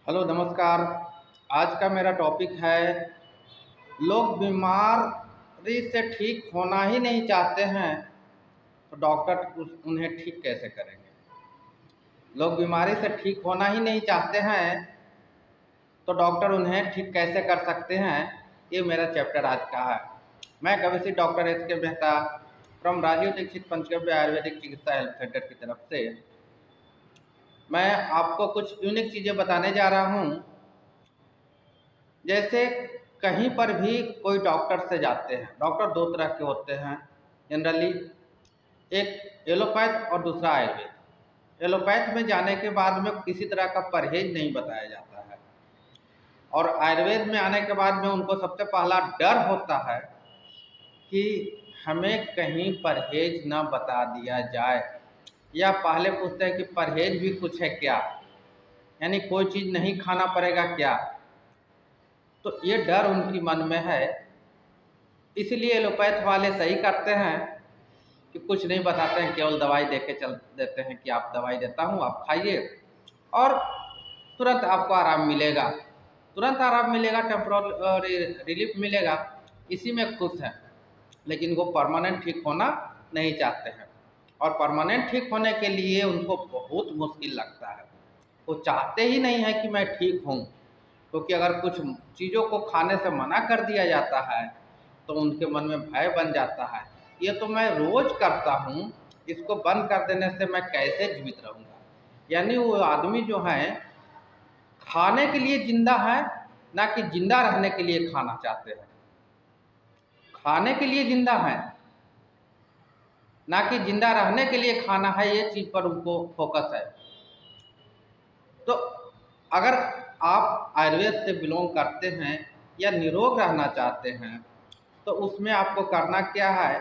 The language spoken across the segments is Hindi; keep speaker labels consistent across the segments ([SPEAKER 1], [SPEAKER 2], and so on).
[SPEAKER 1] हेलो नमस्कार। आज का मेरा टॉपिक है, लोग बीमारी से ठीक होना ही नहीं चाहते हैं तो डॉक्टर उन्हें ठीक कैसे करेंगे। लोग बीमारी से ठीक होना ही नहीं चाहते हैं तो डॉक्टर उन्हें ठीक कैसे कर सकते हैं। ये मेरा चैप्टर आज का है। मैं कविश्री डॉक्टर एस के मेहता फ्रॉम राजीव दीक्षित पंचगव्य आयुर्वेदिक चिकित्सा हेल्थ सेंटर की तरफ से मैं आपको कुछ यूनिक चीज़ें बताने जा रहा हूँ। जैसे कहीं पर भी कोई डॉक्टर से जाते हैं, डॉक्टर दो तरह के होते हैं जनरली, एक एलोपैथ और दूसरा आयुर्वेद। एलोपैथ में जाने के बाद में किसी तरह का परहेज नहीं बताया जाता है, और आयुर्वेद में आने के बाद में उनको सबसे पहला डर होता है कि हमें कहीं परहेज न बता दिया जाए, या पहले पूछते हैं कि परहेज भी कुछ है क्या, यानी कोई चीज़ नहीं खाना पड़ेगा क्या। तो ये डर उनकी मन में है, इसलिए एलोपैथ वाले सही करते हैं कि कुछ नहीं बताते हैं, केवल दवाई दे के चल देते हैं कि आप दवाई देता हूँ, आप खाइए और तुरंत आपको आराम मिलेगा, तुरंत आराम मिलेगा, टेम्पोररी रिलीफ मिलेगा, इसी में खुश हैं। लेकिन वो परमानेंट ठीक होना नहीं चाहते हैं, और परमानेंट ठीक होने के लिए उनको बहुत मुश्किल लगता है। वो चाहते ही नहीं है कि मैं ठीक हूँ, क्योंकि अगर कुछ चीज़ों को खाने से मना कर दिया जाता है तो उनके मन में भय बन जाता है, ये तो मैं रोज़ करता हूँ, इसको बंद कर देने से मैं कैसे जीवित रहूँगा। यानी वो आदमी जो है खाने के लिए ज़िंदा है, ना कि ज़िंदा रहने के लिए खाना चाहते हैं। खाने के लिए ज़िंदा है, ना कि ज़िंदा रहने के लिए खाना है, ये चीज़ पर उनको फोकस है। तो अगर आप आयुर्वेद से बिलोंग करते हैं या निरोग रहना चाहते हैं तो उसमें आपको करना क्या है,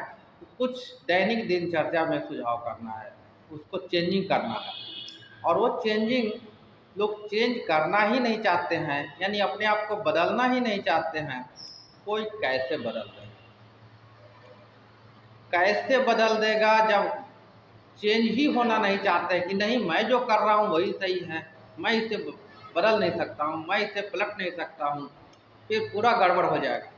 [SPEAKER 1] कुछ दैनिक दिनचर्या में सुझाव करना है, उसको चेंजिंग करना है। और वो चेंजिंग लोग चेंज करना ही नहीं चाहते हैं, यानी अपने आप को बदलना ही नहीं चाहते हैं। कोई कैसे बदल देगा, कैसे बदल देगा जब चेंज ही होना नहीं चाहते कि नहीं मैं जो कर रहा हूँ वही सही है, मैं इसे बदल नहीं सकता हूँ, मैं इसे पलट नहीं सकता हूँ, फिर पूरा गड़बड़ हो जाएगा।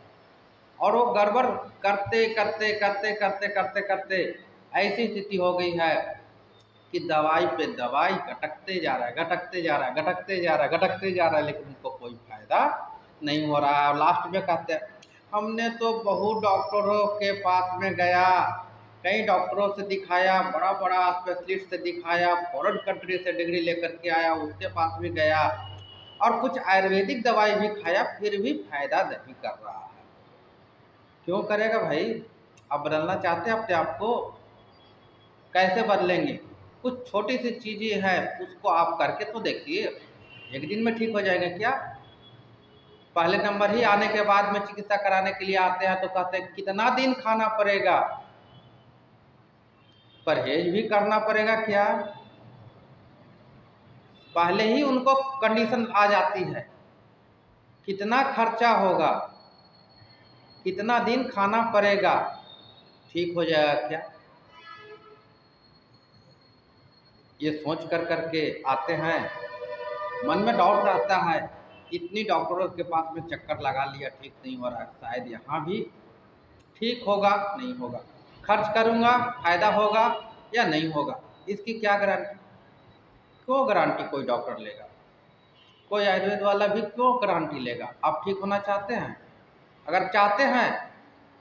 [SPEAKER 1] और वो गड़बड़ करते करते करते करते करते करते ऐसी स्थिति हो गई है कि दवाई पे दवाई घटकते जा रहा है, घटकते जा रहा है, घटकते जा रहा है, घटकते जा रहा है, लेकिन उनको कोई फायदा नहीं हो रहा है। लास्ट में कहते हैं हमने तो बहुत डॉक्टरों के पास में गया, कई डॉक्टरों से दिखाया, बड़ा बड़ा स्पेशलिस्ट से दिखाया, फॉरेन कंट्री से डिग्री लेकर के आया, उसके पास भी गया, और कुछ आयुर्वेदिक दवाई भी खाया, फिर भी फायदा नहीं कर रहा है। क्यों करेगा भाई? आप बदलना चाहते हैं अपने आप को, कैसे बदलेंगे? कुछ छोटी सी चीज़ें हैं, उसको आप करके तो देखिए, एक दिन में ठीक हो जाएगा क्या? पहले नंबर ही आने के बाद में चिकित्सा कराने के लिए आते हैं तो कहते हैं कितना दिन खाना पड़ेगा, परहेज भी करना पड़ेगा क्या? पहले ही उनको कंडीशन आ जाती है, कितना खर्चा होगा, कितना दिन खाना पड़ेगा, ठीक हो जाएगा क्या? ये सोच कर करके आते हैं, मन में डाउट रहता है, इतनी डॉक्टरों के पास में चक्कर लगा लिया, ठीक नहीं हो रहा है, शायद यहाँ भी ठीक होगा, नहीं होगा, खर्च करूँगा फायदा होगा या नहीं होगा, इसकी क्या गारंटी? क्यों गारंटी कोई डॉक्टर लेगा? कोई आयुर्वेद वाला भी क्यों गारंटी लेगा? आप ठीक होना चाहते हैं, अगर चाहते हैं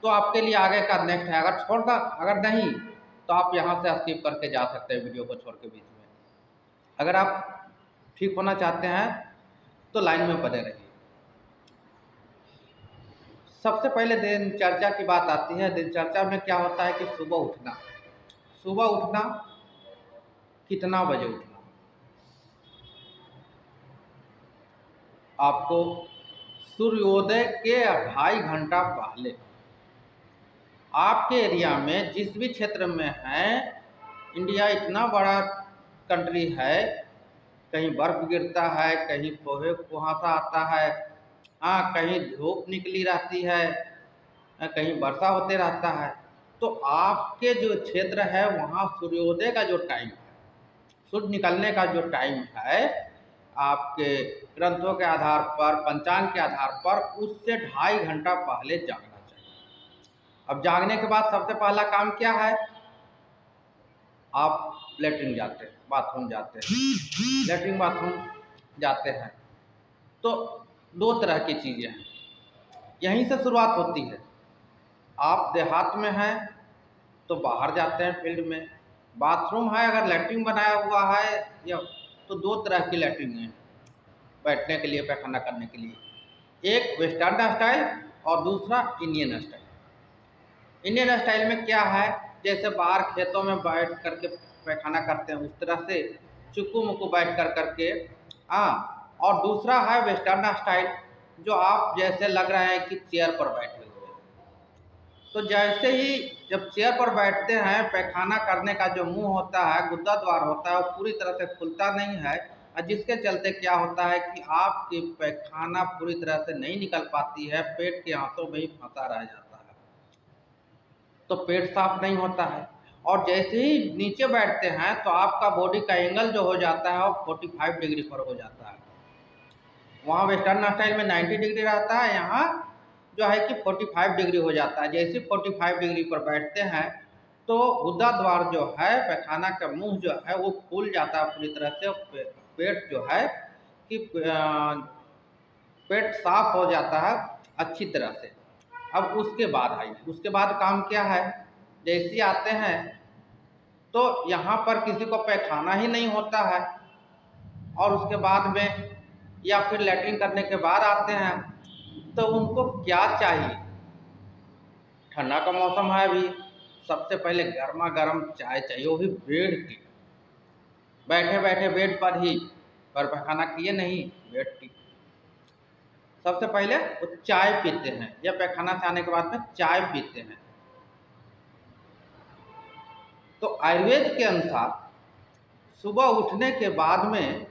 [SPEAKER 1] तो आपके लिए आगे का नेक्स्ट है, अगर छोड़ना अगर नहीं तो आप यहाँ से स्किप करके जा सकते हैं, वीडियो को छोड़ के बीच में। अगर आप ठीक होना चाहते हैं तो लाइन में बने रहिए। सबसे पहले दिनचर्या की बात आती है। दिनचर्या में क्या होता है कि सुबह उठना, सुबह उठना, कितना बजे उठना? आपको सूर्योदय के 2.5 घंटा पहले, आपके एरिया में जिस भी क्षेत्र में है, इंडिया इतना बड़ा कंट्री है, कहीं बर्फ़ गिरता है, कहीं पोहे कुहासा आता है, हाँ कहीं धूप निकली रहती है, कहीं वर्षा होते रहता है। तो आपके जो क्षेत्र है वहाँ सूर्योदय का जो टाइम है, सूर्य निकलने का जो टाइम है, आपके ग्रंथों के आधार पर, पंचांग के आधार पर उससे 2.5 घंटा पहले जागना चाहिए। अब जागने के बाद सबसे पहला काम क्या है? आप लेटरिन जाते हैं, बाथरूम जाते हैं, लेटरिन बाथरूम जाते हैं, तो 2 तरह की चीज़ें हैं, यहीं से शुरुआत होती है। आप देहात में हैं तो बाहर जाते हैं फील्ड में, बाथरूम है अगर लेटरिन बनाया हुआ है या, तो 2 तरह की लेटरिन है बैठने के लिए, पैखाना करने के लिए। एक वेस्टर्न स्टाइल और दूसरा इंडियन स्टाइल। इंडियन स्टाइल में क्या है, जैसे बाहर खेतों में बैठ करके पैखाना करते हैं उस तरह से चुक्कू मुक्कू बैठ करके। हाँ, और दूसरा है वेस्टर्न स्टाइल, जो आप जैसे लग रहा है कि चेयर पर बैठे हुए हैं। तो जैसे ही जब चेयर पर बैठते हैं, पैखाना करने का जो मुंह होता है, गुद्दा द्वार होता है, वो पूरी तरह से खुलता नहीं है, और जिसके चलते क्या होता है कि आपकी पैखाना पूरी तरह से नहीं निकल पाती है, पेट के हाथों में ही फंसा रह जाता है, तो पेट साफ नहीं होता है। और जैसे ही नीचे बैठते हैं तो आपका बॉडी का एंगल जो हो जाता है वो 45 डिग्री पर हो जाता है। वहाँ वेस्टर्न स्टाइल में 90 डिग्री रहता है, यहाँ जो है कि 45 डिग्री हो जाता है। जैसे 45 डिग्री पर बैठते हैं तो गुद्दा द्वार जो है, पैखाना का मुंह जो है वो फूल जाता है पूरी तरह से, पेट जो है कि पेट साफ हो जाता है अच्छी तरह से। अब उसके बाद आइए, उसके बाद काम क्या है, जैसे आते हैं तो यहाँ पर किसी को पैखाना ही नहीं होता है, और उसके बाद में या फिर लैट्रिन करने के बाद आते हैं, तो उनको क्या चाहिए? ठंडा का मौसम है अभी, सबसे पहले गर्मा गर्म चाय चाहिए, वो भी बेड की। बैठे बैठे बेड पर ही, पर पैखाना किए नहीं, बेड की। सबसे पहले वो चाय पीते हैं, या पैखाना से आने के बाद में चाय पीते हैं। तो आयुर्वेद के अनुसार सुबह उठने के बाद में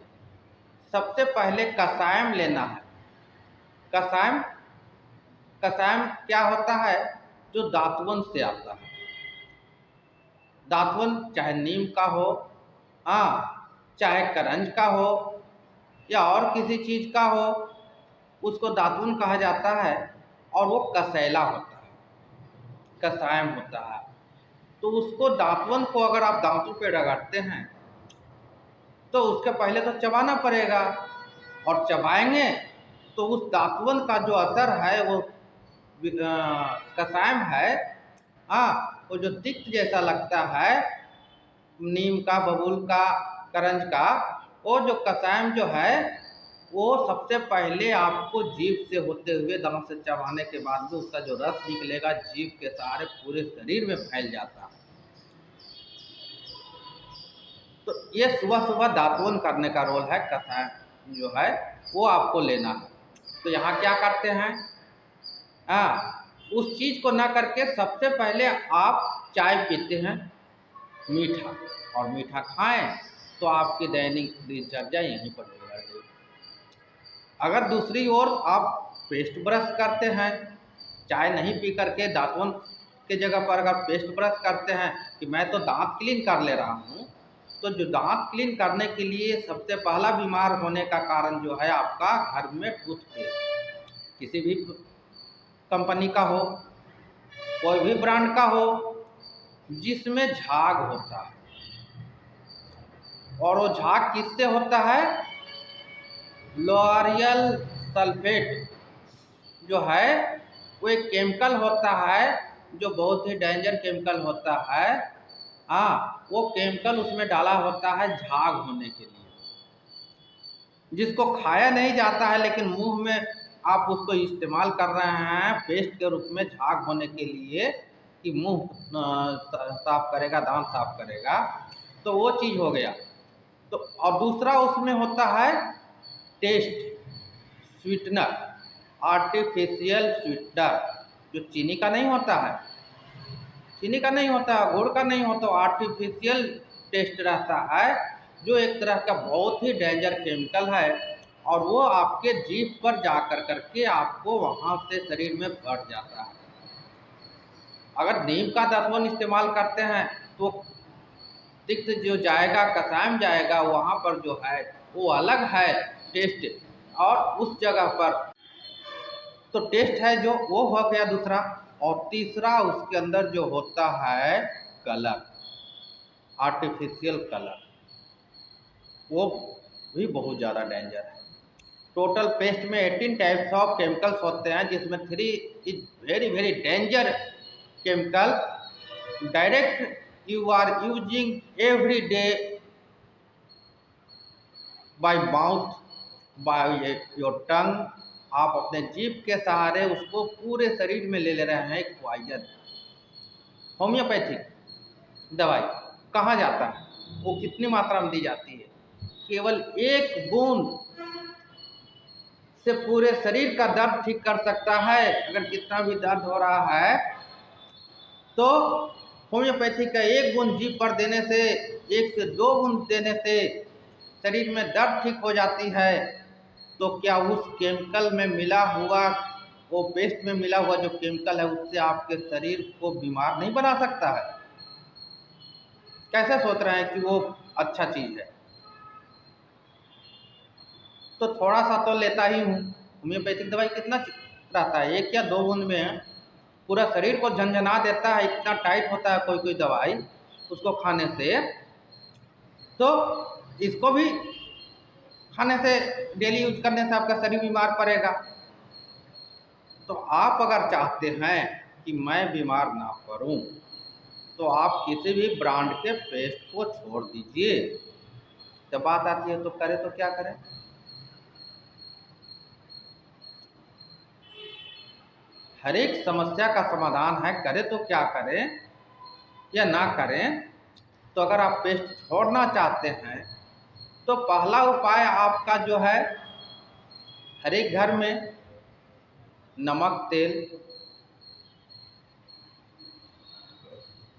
[SPEAKER 1] सबसे पहले कषायम लेना है। कषायम, कषायम क्या होता है? जो दातुन से आता है। दातुन चाहे नीम का हो, चाहे करंज का हो, या और किसी चीज़ का हो, उसको दातुन कहा जाता है, और वो कसैला होता है, कषायम होता है। तो उसको दातुन को अगर आप दांतों पे रगड़ते हैं तो उसके पहले तो चबाना पड़ेगा, और चबाएंगे तो उस दातुन का जो असर है वो कषायम है, वो जो तिक्त जैसा लगता है नीम का, बबूल का, करंज का, वो जो कषायम जो है वो सबसे पहले आपको जीभ से होते हुए दांत से चबाने के बाद में उसका जो रस निकलेगा जीभ के सहारे पूरे शरीर में फैल जाता है। तो ये सुबह सुबह दातुन करने का रोल है, कषायम जो है वो आपको लेना है। तो यहाँ क्या करते हैं, उस चीज़ को ना करके सबसे पहले आप चाय पीते हैं मीठा, और मीठा खाएं तो आपकी दैनिक दिनचर्या यहीं पर बिगड़ गई। अगर दूसरी ओर आप पेस्ट ब्रश करते हैं, चाय नहीं पी करके दातुन के जगह पर अगर पेस्ट ब्रश करते हैं कि मैं तो दांत क्लीन कर ले रहा हूँ, तो जो दांत क्लीन करने के लिए सबसे पहला बीमार होने का कारण जो है आपका घर में टूथपेस्ट, किसी भी कंपनी का हो, कोई भी ब्रांड का हो, जिसमें झाग होता है, और वो झाग किससे होता है? लोरियल सल्फेट जो है वो एक केमिकल होता है जो बहुत ही डेंजर केमिकल होता है। वो केमिकल उसमें डाला होता है झाग होने के लिए, जिसको खाया नहीं जाता है, लेकिन मुंह में आप उसको इस्तेमाल कर रहे हैं पेस्ट के रूप में झाग होने के लिए, कि मुंह साफ करेगा, दांत साफ करेगा, तो वो चीज़ हो गया। तो और दूसरा उसमें होता है टेस्ट स्वीटनर, आर्टिफिशियल स्वीटनर, जो चीनी का नहीं होता है, चीनी का नहीं होता, गुड़ का नहीं होता, आर्टिफिशियल टेस्ट रहता है, जो एक तरह का बहुत ही डेंजर केमिकल है, और वो आपके जीभ पर जा करके आपको वहाँ से शरीर में बढ़ जाता है। अगर नीम का दातुन इस्तेमाल करते हैं तो तिक्त जो जाएगा, कषायम जाएगा, वहाँ पर जो है वो अलग है टेस्ट। और उस जगह पर तो टेस्ट है जो वो हो गया दूसरा। और तीसरा उसके अंदर जो होता है कलर, आर्टिफिशियल कलर, वो भी बहुत ज़्यादा डेंजर है। टोटल पेस्ट में 18 टाइप्स ऑफ केमिकल्स होते हैं, जिसमें 3 is very very danger chemical direct you are using every day by mouth, by your tongue. आप अपने जीभ के सहारे उसको पूरे शरीर में ले रहे हैं, एक पॉइजन। होम्योपैथिक दवाई कहाँ जाता है, वो कितनी मात्रा में दी जाती है? केवल 1 बूंद से पूरे शरीर का दर्द ठीक कर सकता है। अगर कितना भी दर्द हो रहा है तो होम्योपैथी का 1 बूंद जीभ पर देने से, 1 से 2 बूंद देने से शरीर में दर्द ठीक हो जाती है। तो क्या उस केमिकल में मिला हुआ, वो पेस्ट में मिला हुआ जो केमिकल है, उससे आपके शरीर को बीमार नहीं बना सकता है? कैसे सोच रहे हैं कि वो अच्छा चीज़ है? तो थोड़ा सा तो लेता ही हूँ। होम्योपैथिक दवाई कितना रहता है, 1 या 2 बूंद में पूरा शरीर को झंझना देता है। इतना टाइट होता है कोई कोई दवाई उसको खाने से। तो इसको भी खाने से, डेली यूज करने से आपका शरीर बीमार पड़ेगा। तो आप अगर चाहते हैं कि मैं बीमार ना पड़ूं, तो आप किसी भी ब्रांड के पेस्ट को छोड़ दीजिए। जब बात आती है तो करें तो क्या करें? हर एक समस्या का समाधान है, करें तो क्या करें या ना करें। तो अगर आप पेस्ट छोड़ना चाहते हैं तो पहला उपाय आपका जो है, हर एक घर में नमक तेल,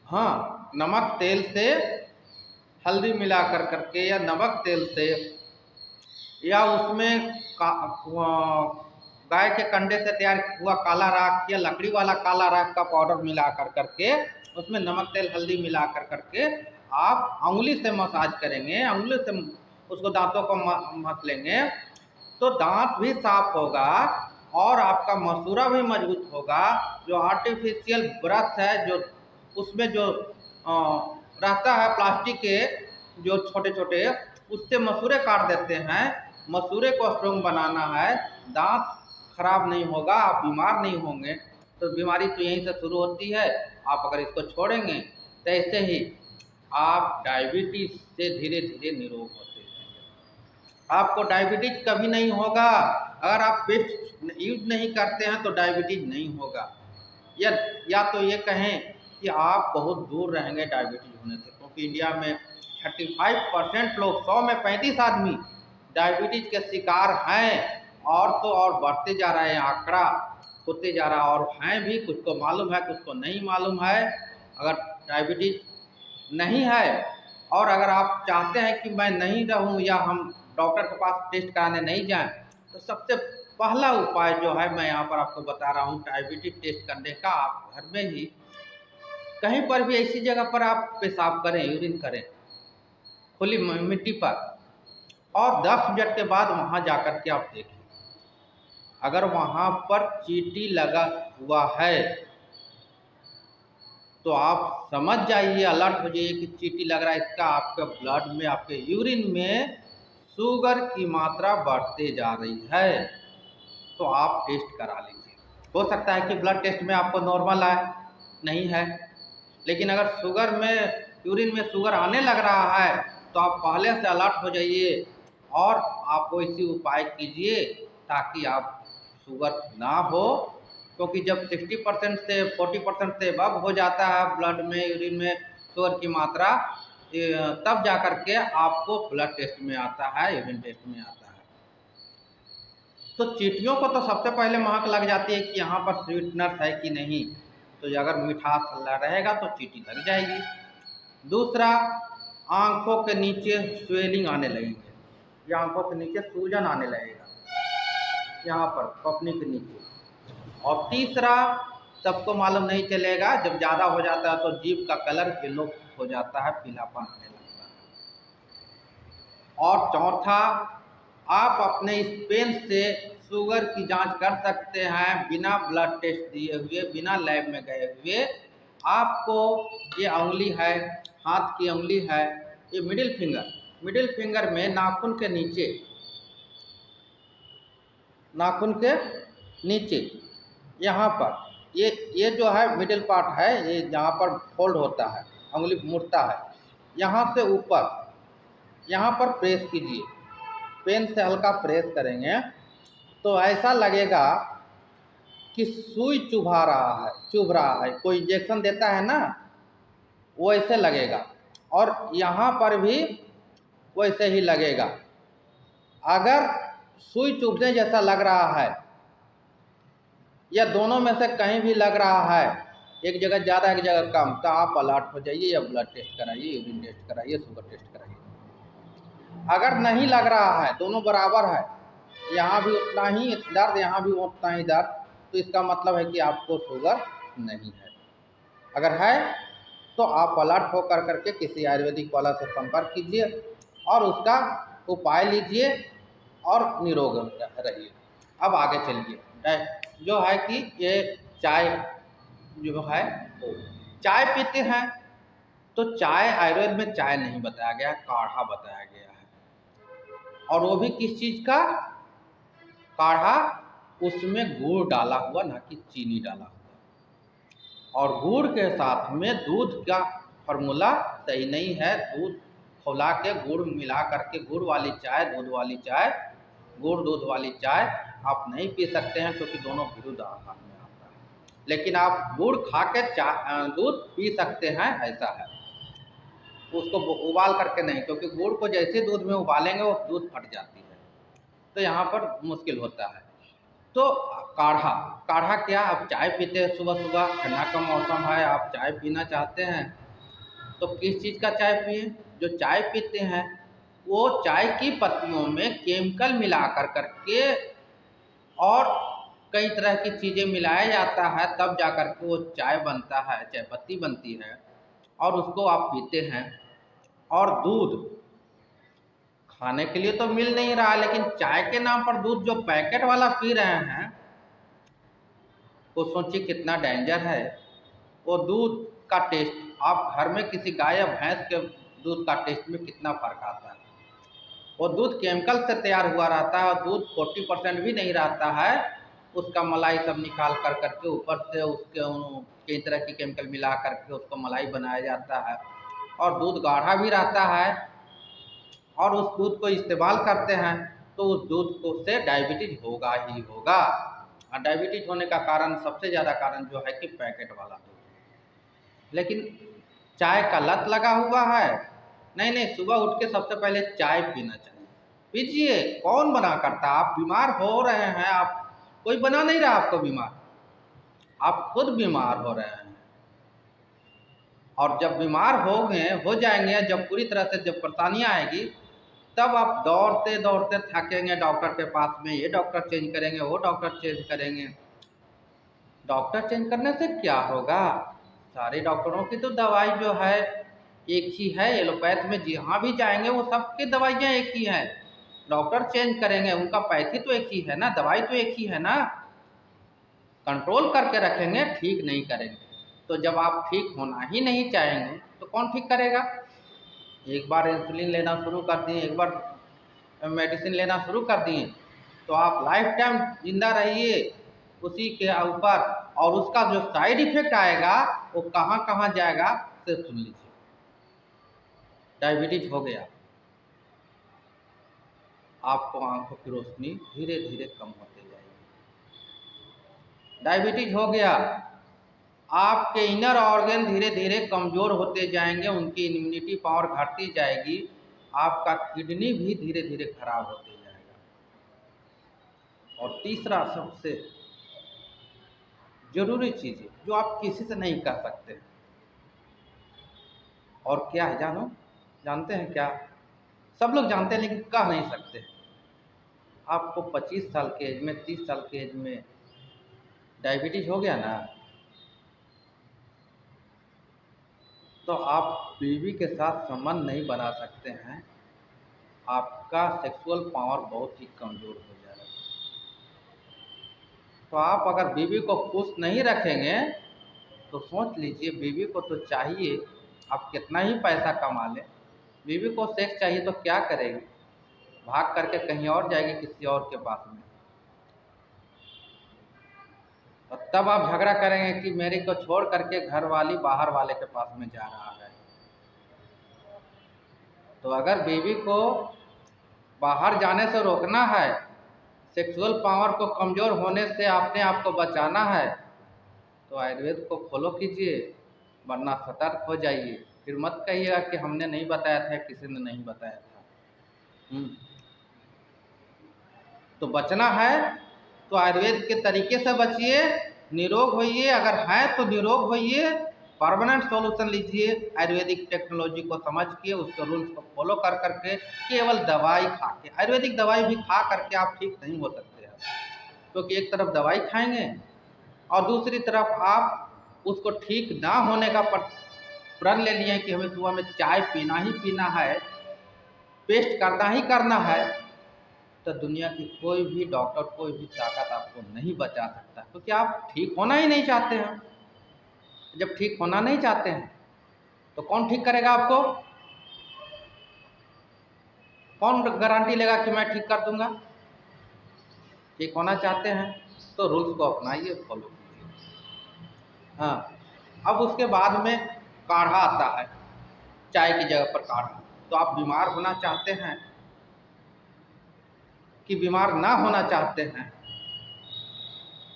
[SPEAKER 1] हाँ, नमक तेल से हल्दी मिला कर करके, या नमक तेल से, या उसमें गाय के कंडे से तैयार हुआ काला राख या लकड़ी वाला काला राख का पाउडर मिला कर करके, उसमें नमक तेल हल्दी मिला कर करके आप उंगली से मसाज करेंगे, उंगली से उसको दांतों को मस लेंगे, तो दांत भी साफ होगा और आपका मसूड़ा भी मजबूत होगा। जो आर्टिफिशियल ब्रश है, जो उसमें जो रहता है प्लास्टिक के जो छोटे छोटे, उससे मसूड़े काट देते हैं। मसूड़े को स्ट्रॉन्ग बनाना है, दांत खराब नहीं होगा, आप बीमार नहीं होंगे। तो बीमारी तो यहीं से शुरू होती है। आप अगर इसको छोड़ेंगे तो ऐसे ही आप डायबिटीज से धीरे धीरे निरोग होते हैं। आपको डायबिटीज कभी नहीं होगा। अगर आप पेस्ट यूज नहीं करते हैं तो डायबिटीज नहीं होगा। या तो ये कहें कि आप बहुत दूर रहेंगे डायबिटीज होने से, क्योंकि इंडिया में 35% लोग, 100 में 35 आदमी डायबिटीज के शिकार हैं। और तो और बढ़ते जा रहे हैं, आंकड़ा होते जा रहा है। और हैं भी, कुछ को मालूम है, कुछ को नहीं मालूम है। अगर डायबिटीज नहीं है और अगर आप चाहते हैं कि मैं नहीं रहूं या हम डॉक्टर के पास टेस्ट कराने नहीं जाएं, तो सबसे पहला उपाय जो है मैं यहाँ पर आपको बता रहा हूँ डायबिटीज टेस्ट करने का। आप घर में ही कहीं पर भी ऐसी जगह पर आप पेशाब करें, यूरिन करें खुली मिट्टी पर, और 10 मिनट के बाद वहाँ जाकर के आप देखें। अगर वहाँ पर चींटी लगा हुआ है तो आप समझ जाइए, अलर्ट हो जाइए कि चींटी लग रहा है। इसका आपके ब्लड में, आपके यूरिन में शुगर की मात्रा बढ़ते जा रही है। तो आप टेस्ट करा लीजिए। हो सकता है कि ब्लड टेस्ट में आपको नॉर्मल आए, नहीं है, लेकिन अगर शुगर में, यूरिन में शुगर आने लग रहा है तो आप पहले से अलर्ट हो जाइए और आप वैसी उपाय कीजिए ताकि आप शुगर ना हो। क्योंकि जब 60% से 40% से अबव हो जाता है ब्लड में, यूरिन में शुगर की मात्रा, तब जा कर के आपको ब्लड टेस्ट में आता है, यूरिन टेस्ट में आता है। तो चींटियों को तो सबसे पहले महक लग जाती है कि यहाँ पर स्वीटनर है कि नहीं। तो अगर मिठास रहेगा तो चींटी लग जाएगी। दूसरा, आँखों के नीचे स्वेलिंग आने लगेंगे, या आँखों के नीचे सूजन आने लगेगा, यहाँ पर पपनी के नीचे। और तीसरा, सबको मालूम नहीं चलेगा, जब ज़्यादा हो जाता है तो जीभ का कलर येलो हो जाता है, पीलापन आने लगता है। और चौथा, आप अपने इस पेन से शुगर की जांच कर सकते हैं बिना ब्लड टेस्ट दिए हुए, बिना लैब में गए हुए। आपको ये उंगली है, हाथ की उंगली है, ये मिडिल फिंगर में नाखून के नीचे यहाँ पर ये जो है मिडिल पार्ट है, ये जहाँ पर फोल्ड होता है, उंगली मुड़ता है, यहाँ से ऊपर यहाँ पर प्रेस कीजिए। पेन से हल्का प्रेस करेंगे तो ऐसा लगेगा कि सुई चुभ रहा है, कोई इंजेक्शन देता है ना, वैसे लगेगा। और यहाँ पर भी वैसे ही लगेगा। अगर सुई चुभने जैसा लग रहा है या दोनों में से कहीं भी लग रहा है, एक जगह ज़्यादा एक जगह कम, तो आप अलर्ट हो जाइए या ब्लड टेस्ट कराइए, यूरिन टेस्ट कराइए, शुगर टेस्ट कराइए। अगर नहीं लग रहा है, दोनों बराबर है, यहाँ भी उतना ही दर्द, यहाँ भी उतना ही दर्द, तो इसका मतलब है कि आपको शुगर नहीं है। अगर है तो आप अलर्ट होकर करके किसी आयुर्वेदिक वाला से संपर्क कीजिए और उसका उपाय लीजिए और निरोग रहिए। अब आगे चलिए, जो है कि ये चाय जो है, चाय पीते हैं तो चाय, आयुर्वेद में चाय नहीं बताया गया, काढ़ा बताया गया है। और वो भी किस चीज़ का काढ़ा? उसमें गुड़ डाला हुआ, ना कि चीनी डाला हुआ। और गुड़ के साथ में दूध का फॉर्मूला सही नहीं है। दूध खौला के गुड़ मिला करके गुड़ वाली चाय, दूध वाली चाय, गुड़ दूध वाली चाय आप नहीं पी सकते हैं, क्योंकि दोनों विरुद्ध आहार में आता है। लेकिन आप गुड़ खा के दूध पी सकते हैं, ऐसा है। उसको उबाल करके नहीं, क्योंकि गुड़ को जैसे दूध में उबालेंगे वो दूध फट जाती है, तो यहाँ पर मुश्किल होता है। तो काढ़ा क्या, आप चाय पीते हैं सुबह सुबह, ठंडा का मौसम है, आप चाय पीना चाहते हैं, तो किस चीज़ का चाय पिए? जो चाय पीते हैं वो चाय की पत्तियों में केमिकल मिला करके और कई तरह की चीज़ें मिलाया जाता है, तब जा कर के वो चाय बनता है, चाय पत्ती बनती है, और उसको आप पीते हैं। और दूध खाने के लिए तो मिल नहीं रहा, लेकिन चाय के नाम पर दूध जो पैकेट वाला पी रहे हैं, वो सोचिए कितना डेंजर है। वो दूध का टेस्ट, आप घर में किसी गाय या भैंस के दूध का टेस्ट में कितना फ़र्क आता है। वो दूध केमिकल से तैयार हुआ रहता है, और दूध 40% भी नहीं रहता है, उसका मलाई सब निकाल कर करके ऊपर से उसके कई तरह की केमिकल मिला करके उसको मलाई बनाया जाता है। और दूध गाढ़ा भी रहता है, और उस दूध को इस्तेमाल करते हैं, तो उस दूध को से डायबिटीज होगा ही होगा। और डायबिटीज होने का कारण, सबसे ज़्यादा कारण जो है कि पैकेट वाला दूध। लेकिन चाय का लत लगा हुआ है, नहीं, सुबह उठ के सबसे पहले चाय पीना चाहिए। पीजिए, कौन मना करता? आप बीमार हो रहे हैं, आप, कोई बना नहीं रहा आपको बीमार, आप खुद बीमार हो रहे हैं। और जब बीमार हो जाएंगे, जब पूरी तरह से जब परेशानियाँ आएगी, तब आप दौड़ते दौड़ते थकेंगे डॉक्टर के पास में, ये डॉक्टर चेंज करेंगे, वो डॉक्टर चेंज करेंगे। डॉक्टर चेंज करने से क्या होगा? सारे डॉक्टरों की तो दवाई जो है एक ही है। एलोपैथ में जहाँ भी जाएंगे वो सबकी दवाइयाँ एक ही हैं। डॉक्टर चेंज करेंगे, उनका पैथी तो एक ही है ना, दवाई तो एक ही है ना। कंट्रोल करके रखेंगे, ठीक नहीं करेंगे। तो जब आप ठीक होना ही नहीं चाहेंगे तो कौन ठीक करेगा? एक बार इंसुलिन लेना शुरू कर दिए, एक बार मेडिसिन लेना शुरू कर दिए, तो आप लाइफ टाइम जिंदा रहिए उसी के ऊपर। और उसका जो साइड इफेक्ट आएगा वो कहाँ कहाँ जाएगा, सिर्फ सुन लीजिए। डायबिटीज हो गया, आपको आंखों की रोशनी धीरे धीरे कम होती जाएगी। डायबिटीज हो गया, आपके इनर ऑर्गन धीरे धीरे कमज़ोर होते जाएंगे, उनकी इम्यूनिटी पावर घटती जाएगी, आपका किडनी भी धीरे धीरे खराब होते जाएगा। और तीसरा सबसे ज़रूरी चीज़ है जो आप किसी से नहीं कर सकते, और क्या है जानते हैं क्या? सब लोग जानते हैं लेकिन कह नहीं सकते। आपको 25 साल के एज में, 30 साल के एज में डायबिटीज हो गया ना, तो आप बीवी के साथ संबंध नहीं बना सकते हैं, आपका सेक्सुअल पावर बहुत ही कमज़ोर हो जाएगा। तो आप अगर बीवी को खुश नहीं रखेंगे तो सोच लीजिए, बीवी को तो चाहिए, आप कितना ही पैसा कमा लें, बीवी को सेक्स चाहिए तो क्या करेगी? भाग करके कहीं और जाएगी, किसी और के पास में। और तब आप झगड़ा करेंगे कि मेरे को छोड़ करके घर वाली बाहर वाले के पास में जा रहा है। तो अगर बीवी को बाहर जाने से रोकना है, सेक्सुअल पावर को कमज़ोर होने से अपने आप को बचाना है, तो आयुर्वेद को फॉलो कीजिए, वरना सतर्क हो जाइए। फिर मत कहिएगा कि हमने नहीं बताया था, किसी ने नहीं बताया था। तो बचना है तो आयुर्वेद के तरीके से बचिए, निरोग होइए। अगर है तो निरोग होइए, परमानेंट सॉल्यूशन लीजिए आयुर्वेदिक टेक्नोलॉजी को समझ के, उसके रूल्स को फॉलो कर करके। केवल दवाई खा के, आयुर्वेदिक दवाई भी खा करके आप ठीक नहीं हो सकते हैं, क्योंकि एक तरफ दवाई खाएंगे और दूसरी तरफ आप उसको ठीक ना होने का प्रण ले लिए कि हमें सुबह में चाय पीना ही पीना है, पेस्ट करना ही करना है, तो दुनिया की कोई भी डॉक्टर, कोई भी ताकत आपको नहीं बचा सकता, क्योंकि आप ठीक होना ही नहीं चाहते हैं। जब ठीक होना नहीं चाहते हैं तो कौन ठीक करेगा आपको? कौन गारंटी लेगा कि मैं ठीक कर दूंगा? ठीक होना चाहते हैं तो रूल्स को अपनाइए, फॉलो कीजिए। हाँ, अब उसके बाद में काढ़ा आता है, चाय की जगह पर काढ़ा। तो आप बीमार होना चाहते हैं कि बीमार ना होना चाहते हैं,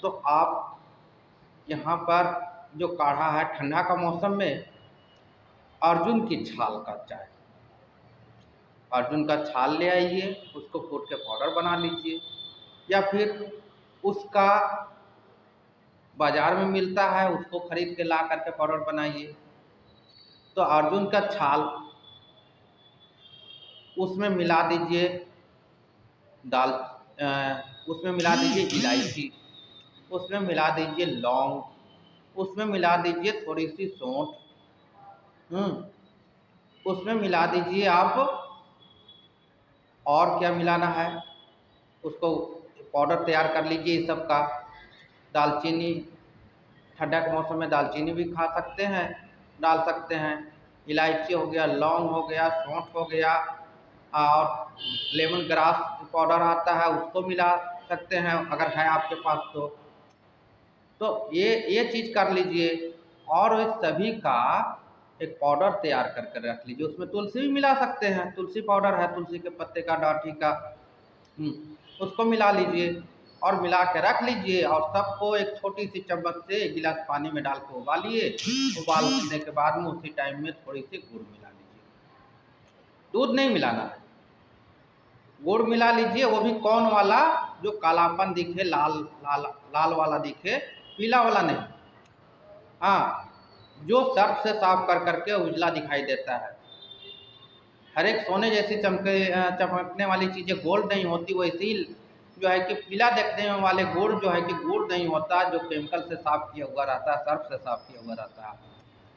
[SPEAKER 1] तो आप यहाँ पर जो काढ़ा है, ठंडा का मौसम में अर्जुन की छाल का चाय, अर्जुन का छाल ले आइए, उसको कूट के पाउडर बना लीजिए, या फिर उसका बाज़ार में मिलता है, उसको खरीद के ला करके पाउडर बनाइए। तो अर्जुन का छाल उसमें मिला दीजिए, उसमें मिला दीजिए इलायची, उसमें मिला दीजिए लौंग, उसमें मिला दीजिए थोड़ी सी सौंठ, उसमें मिला दीजिए आप, और क्या मिलाना है, उसको पाउडर तैयार कर लीजिए इस सब का। दालचीनी, ठंडा के मौसम में दालचीनी भी खा सकते हैं, डाल सकते हैं। इलायची हो गया, लौंग हो गया, सौंठ हो गया, और लेमन ग्रास पाउडर आता है, उसको मिला सकते हैं अगर है आपके पास तो ये चीज़ कर लीजिए। और इस सभी का एक पाउडर तैयार करके रख लीजिए। उसमें तुलसी भी मिला सकते हैं, तुलसी पाउडर है, तुलसी के पत्ते का, डांठी का, उसको मिला लीजिए और मिला के रख लीजिए। और सबको एक छोटी सी चम्मच से एक गिलास पानी में डाल के उबालिए। उबालने के बाद में उसी टाइम में थोड़ी सी गुड़ मिला लीजिए। दूध नहीं मिलाना है, गुड़ मिला लीजिए, वो भी कौन वाला, जो कालापन दिखे, लाल लाल लाल वाला दिखे, पीला वाला नहीं। हाँ, जो सर्फ से साफ कर करके उजला दिखाई देता है। हर एक सोने जैसी चमकने वाली चीज़ें गोल्ड नहीं होती, वैसे ही जो है कि पीला देखने वाले गुड़ जो है कि गुड़ नहीं होता, जो केमिकल से साफ किया हुआ रहता है, सर्फ से साफ किया हुआ रहता है।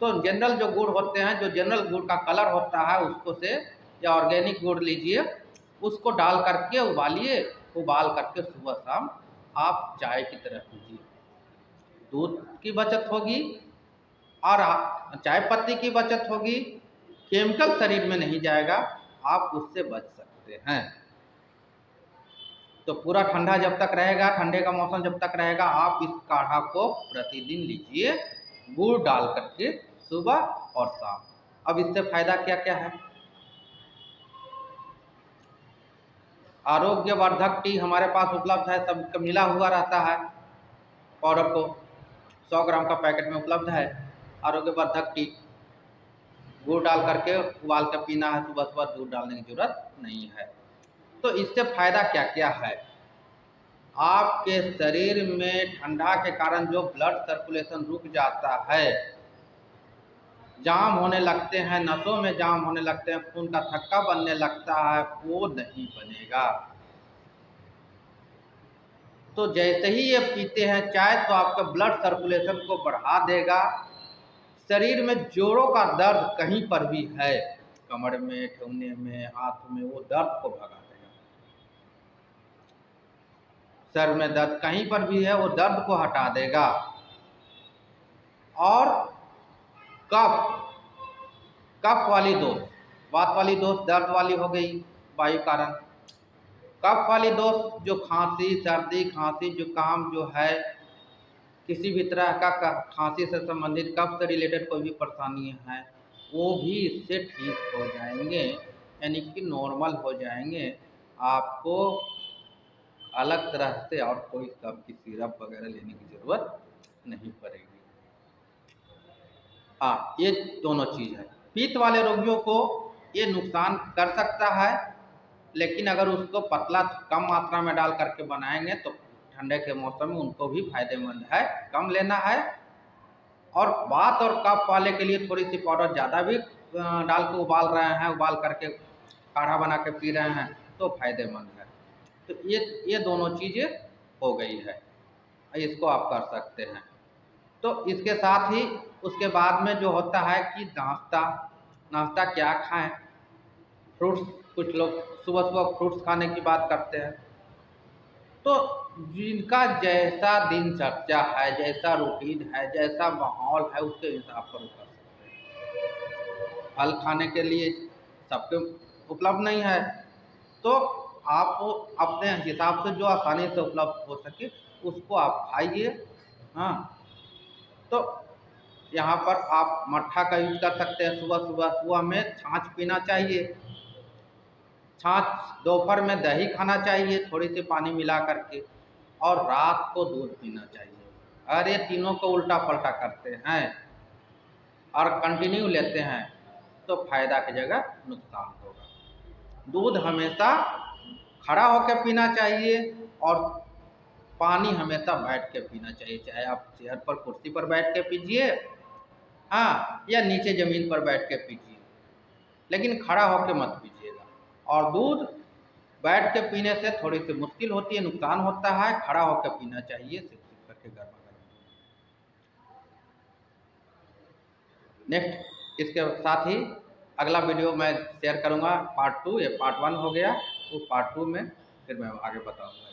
[SPEAKER 1] तो जनरल जो गुड़ होते हैं, जो जनरल गुड़ का कलर होता है, उसको से या ऑर्गेनिक गुड़ लीजिए, उसको डाल करके उबालिए। उबाल करके सुबह शाम आप चाय की तरह पीजिए। दूध की बचत होगी और चाय पत्ती की बचत होगी, केमिकल शरीर में नहीं जाएगा, आप उससे बच सकते हैं। तो पूरा ठंडा जब तक रहेगा, ठंडे का मौसम जब तक रहेगा, आप इस काढ़ा को प्रतिदिन लीजिए, गुड़ डाल करके सुबह और शाम। अब इससे फायदा क्या क्या है? आरोग्यवर्धक टी हमारे पास उपलब्ध है, सब मिला हुआ रहता है। पाउडर को 100 ग्राम का पैकेट में उपलब्ध है। आरोग्यवर्धक टी गुड़ डाल करके उबाल कर पीना है, सुबह सुबह दूध डालने की जरूरत नहीं है। तो इससे फायदा क्या क्या है? आपके शरीर में ठंडा के कारण जो ब्लड सर्कुलेशन रुक जाता है, जाम होने लगते हैं, नसों में जाम होने लगते हैं, खून का थक्का बनने लगता है, वो नहीं बनेगा। तो जैसे ही ये पीते हैं चाय, तो आपका ब्लड सर्कुलेशन को बढ़ा देगा। शरीर में जोड़ों का दर्द कहीं पर भी है, कमर में, ठेहुने में, हाथ में, वो दर्द को भगा देगा। सर में दर्द कहीं पर भी है वो दर्द को हटा देगा। और कफ, कफ वाली दोष, वात वाली दोष दर्द वाली हो गई वायु कारण। कफ वाली दोष जो खांसी, सर्दी, खांसी, जुकाम जो है, किसी भी तरह का खांसी से संबंधित, कफ से रिलेटेड कोई भी परेशानी है, वो भी इससे ठीक हो जाएंगे, यानी कि नॉर्मल हो जाएंगे। आपको अलग तरह से और कोई कफ की सिरप वगैरह लेने की ज़रूरत नहीं पड़ेगी। हाँ, ये दोनों चीज़ है। पित्त वाले रोगियों को ये नुकसान कर सकता है, लेकिन अगर उसको पतला कम मात्रा में डाल करके बनाएंगे तो ठंडे के मौसम में उनको भी फायदेमंद है, कम लेना है। और वात और कफ वाले के लिए थोड़ी सी पाउडर ज़्यादा भी डाल के उबाल रहे हैं, उबाल करके काढ़ा बना के पी रहे हैं तो फायदेमंद है। तो ये दोनों चीज़ें हो गई है, इसको आप कर सकते हैं। तो इसके साथ ही उसके बाद में जो होता है कि नाश्ता क्या खाएं? फ्रूट्स, कुछ लोग सुबह सुबह फ्रूट्स खाने की बात करते हैं। तो जिनका जैसा दिनचर्या है, जैसा रूटीन है, जैसा माहौल है, उसके हिसाब पर कर सकते हैं। फल खाने के लिए सबके उपलब्ध नहीं है, तो आप अपने हिसाब से जो आसानी से उपलब्ध हो सके उसको आप खाइए। हाँ, तो यहाँ पर आप मट्ठा का यूज कर सकते हैं। सुबह में छाछ पीना चाहिए, छाछ। दोपहर में दही खाना चाहिए थोड़ी सी पानी मिला करके, और रात को दूध पीना चाहिए। अगर ये तीनों को उल्टा पलटा करते हैं और कंटिन्यू लेते हैं तो फायदा की जगह नुकसान होगा। दूध हमेशा खड़ा होकर पीना चाहिए और पानी हमेशा बैठ के पीना चाहिए, चाहे आप चेयर पर, कुर्सी पर बैठ के पीजिए, हाँ, या नीचे ज़मीन पर बैठ के पीजिए, लेकिन खड़ा होकर मत पीजिएगा। और दूध बैठ के पीने से थोड़ी सी मुश्किल होती है, नुकसान होता है। खड़ा होकर पीना चाहिए, सिप सिप करके गर्मा गर्म। नेक्स्ट, इसके साथ ही अगला वीडियो मैं शेयर करूंगा पार्ट 2। ये पार्ट 1 हो गया, वो पार्ट 2 में फिर मैं आगे बताऊंगा।